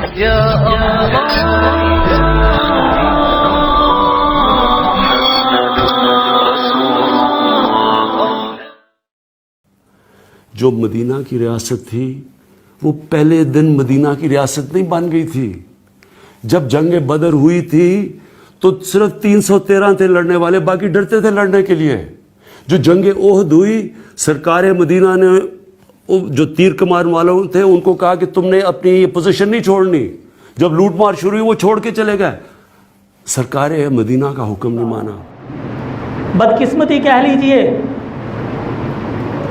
جو مدینہ کی ریاست تھی وہ پہلے دن مدینہ کی ریاست نہیں بن گئی تھی. جب جنگ بدر ہوئی تھی تو صرف 313 تھے لڑنے والے، باقی ڈرتے تھے لڑنے کے لیے. جو جنگ احد ہوئی، سرکار مدینہ نے جو تیر کمان والوں تھے ان کو کہا کہ تم نے اپنی یہ پوزیشن نہیں چھوڑنی. جب لوٹ مار شروع ہوئی وہ چھوڑ کے چلے گئے. سرکار مدینہ کا حکم نہیں مانا. بدقسمتی کہہ لیجئے.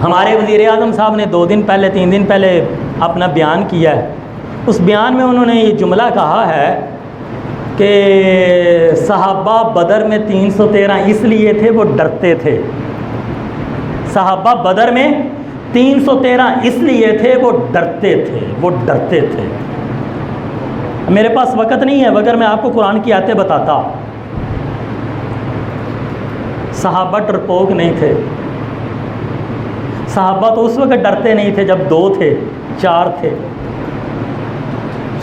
ہمارے وزیر اعظم صاحب نے 2 دن پہلے 3 دن پہلے اپنا بیان کیا ہے. اس بیان میں انہوں نے یہ جملہ کہا ہے کہ صحابہ بدر میں 313 اس لیے تھے وہ ڈرتے تھے. صحابہ بدر میں 313 اس لیے تھے وہ ڈرتے تھے، وہ ڈرتے تھے. میرے پاس وقت نہیں ہے مگر میں آپ کو قرآن کی آیتیں بتاتا. صحابہ ڈرپوک نہیں تھے. صحابہ تو اس وقت ڈرتے نہیں تھے جب 2 تھے 4 تھے.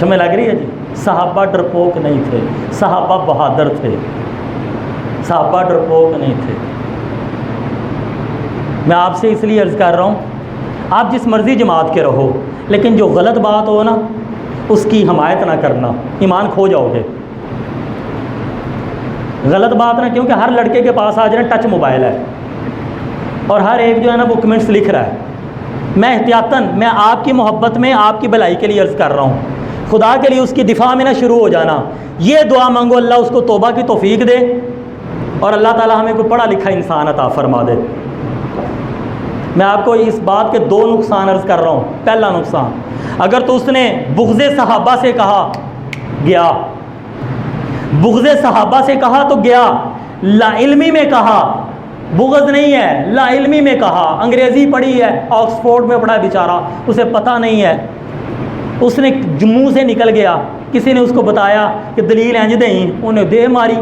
سمجھ لگ رہی ہے جی؟ صحابہ ڈرپوک نہیں تھے، صحابہ بہادر تھے، صحابہ ڈرپوک نہیں تھے. میں آپ سے اس لیے عرض کر رہا ہوں، آپ جس مرضی جماعت کے رہو لیکن جو غلط بات ہو نا اس کی حمایت نہ کرنا، ایمان کھو جاؤ گے. غلط بات نہ، کیونکہ ہر لڑکے کے پاس آج نا ٹچ موبائل ہے اور ہر ایک جو ہے نا وہ کمنٹس لکھ رہا ہے. میں احتیاطاً، میں آپ کی محبت میں آپ کی بھلائی کے لیے عرض کر رہا ہوں، خدا کے لیے اس کی دفاع میں نہ شروع ہو جانا. یہ دعا مانگو اللہ اس کو توبہ کی توفیق دے اور اللہ تعالی ہمیں کوئی پڑھا لکھا انسان عطا فرما دے. میں آپ کو اس بات کے 2 نقصان عرض کر رہا ہوں. پہلا نقصان، اگر تو اس نے بغض صحابہ سے کہا گیا، بغض صحابہ سے کہا تو گیا، لا علمی میں کہا، بغض نہیں ہے لا علمی میں کہا، انگریزی پڑھی ہے، آکسفورڈ میں پڑھا ہے بیچارہ، اسے پتہ نہیں ہے، اس نے جموں سے نکل گیا، کسی نے اس کو بتایا کہ دلیل انج دیں، انہیں دے ماری.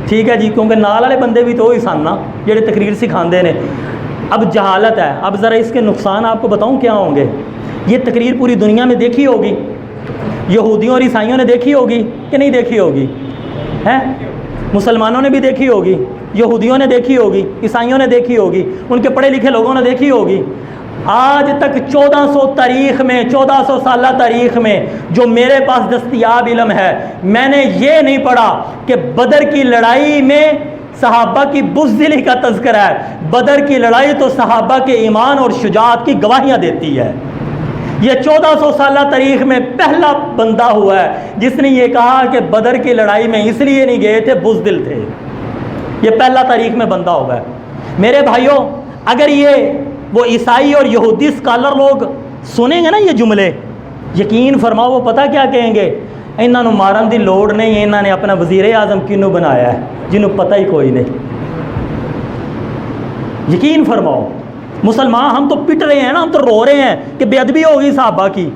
ٹھیک ہے جی، کیونکہ نال والے بندے بھی تو وہی سن نا جڑے تقریر سکھاندے نے. اب جہالت ہے. اب ذرا اس کے نقصان آپ کو بتاؤں کیا ہوں گے. یہ تقریر پوری دنیا میں دیکھی ہوگی، یہودیوں اور عیسائیوں نے دیکھی ہوگی کہ نہیں دیکھی ہوگی؟ ہیں؟ مسلمانوں نے بھی دیکھی ہوگی، یہودیوں نے دیکھی ہوگی، عیسائیوں نے دیکھی ہوگی، ان کے پڑھے لکھے لوگوں نے دیکھی ہوگی. آج تک 1400 تاریخ میں، 1400 سالہ تاریخ میں جو میرے پاس دستیاب علم ہے، میں نے یہ نہیں پڑھا کہ بدر کی لڑائی میں صحابہ کی بزدلی کا تذکرہ ہے. بدر کی لڑائی تو صحابہ کے ایمان اور شجاعت کی گواہیاں دیتی ہے. یہ 1400 سالہ تاریخ میں پہلا بندہ ہوا ہے جس نے یہ کہا کہ بدر کی لڑائی میں اس لیے نہیں گئے تھے، بزدل تھے. یہ پہلا تاریخ میں بندہ ہوا ہے. میرے بھائیوں، اگر یہ وہ عیسائی اور یہودی اسکالر لوگ سنیں گے نا یہ جملے، یقین فرماؤ وہ پتہ کیا کہیں گے؟ انہوں نے مارن دی لوڑ نہیں، انہوں نے اپنا وزیر اعظم کینوں بنایا ہے جنہوں پتہ ہی کوئی نہیں. یقین فرماؤ. مسلمان ہم تو پٹ رہے ہیں نا، ہم تو رو رہے ہیں کہ بے ادبی ہوگی صحابہ کی.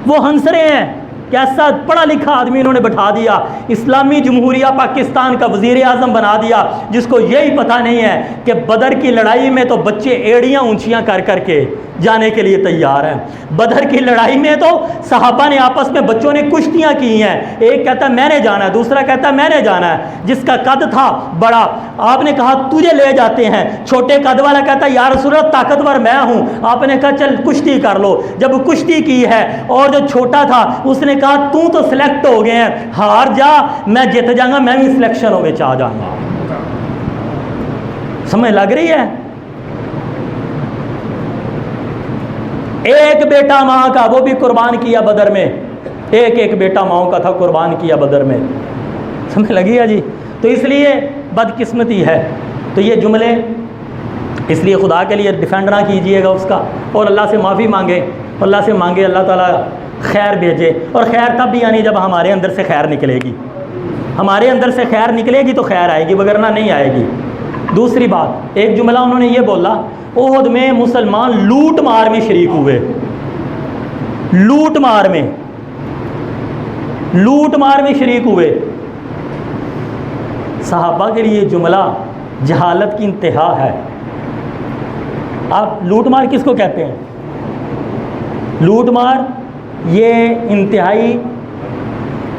وہ ہنس رہے ہیں کہ ایسا پڑھا لکھا آدمی انہوں نے بٹھا دیا، اسلامی جمہوریہ پاکستان کا وزیر اعظم بنا دیا، جس کو یہی پتہ نہیں ہے کہ بدر کی لڑائی میں تو بچے ایڑیاں اونچیاں کر کر کے جانے کے لیے تیار ہیں. بدر کی لڑائی میں تو صحابہ نے آپس میں بچوں نے کشتیاں کی ہیں. ایک کہتا ہے میں نے جانا ہے، دوسرا کہتا ہے میں نے جانا ہے. جس کا قد تھا بڑا، آپ نے کہا تجھے لے جاتے ہیں. چھوٹے قد والا کہتا ہے یا رسول اللہ طاقتور میں ہوں. آپ نے کہا چل کشتی کر لو. جب کشتی کی ہے اور جو چھوٹا تھا اس نے کہا تو سلیکٹ ہو گئے ہیں، ہار جا میں جیت جاؤں گا، میں بھی سلیکشن ہو گئے آ جاؤں گا. سمجھ لگ رہی ہے؟ ایک بیٹا ماں کا وہ بھی قربان کیا بدر میں، ایک بیٹا ماں کا تھا قربان کیا بدر میں. سمجھ لگی ہے جی؟ تو اس لیے بدقسمتی ہے. تو یہ جملے اس لیے خدا کے لیے ڈیفینڈ نہ کیجئے گا اس کا، اور اللہ سے معافی مانگے، اللہ سے مانگے اللہ تعالیٰ خیر بھیجے. اور خیر تب بھی آنی جب ہمارے اندر سے خیر نکلے گی. ہمارے اندر سے خیر نکلے گی تو خیر آئے گی، وگرنہ نہیں آئے گی. دوسری بات، ایک جملہ انہوں نے یہ بولا، احد میں مسلمان لوٹ مار میں شریک ہوئے. لوٹ مار میں شریک ہوئے. صحابہ کے لیے جملہ جہالت کی انتہا ہے. آپ لوٹ مار کس کو کہتے ہیں؟ لوٹ مار یہ انتہائی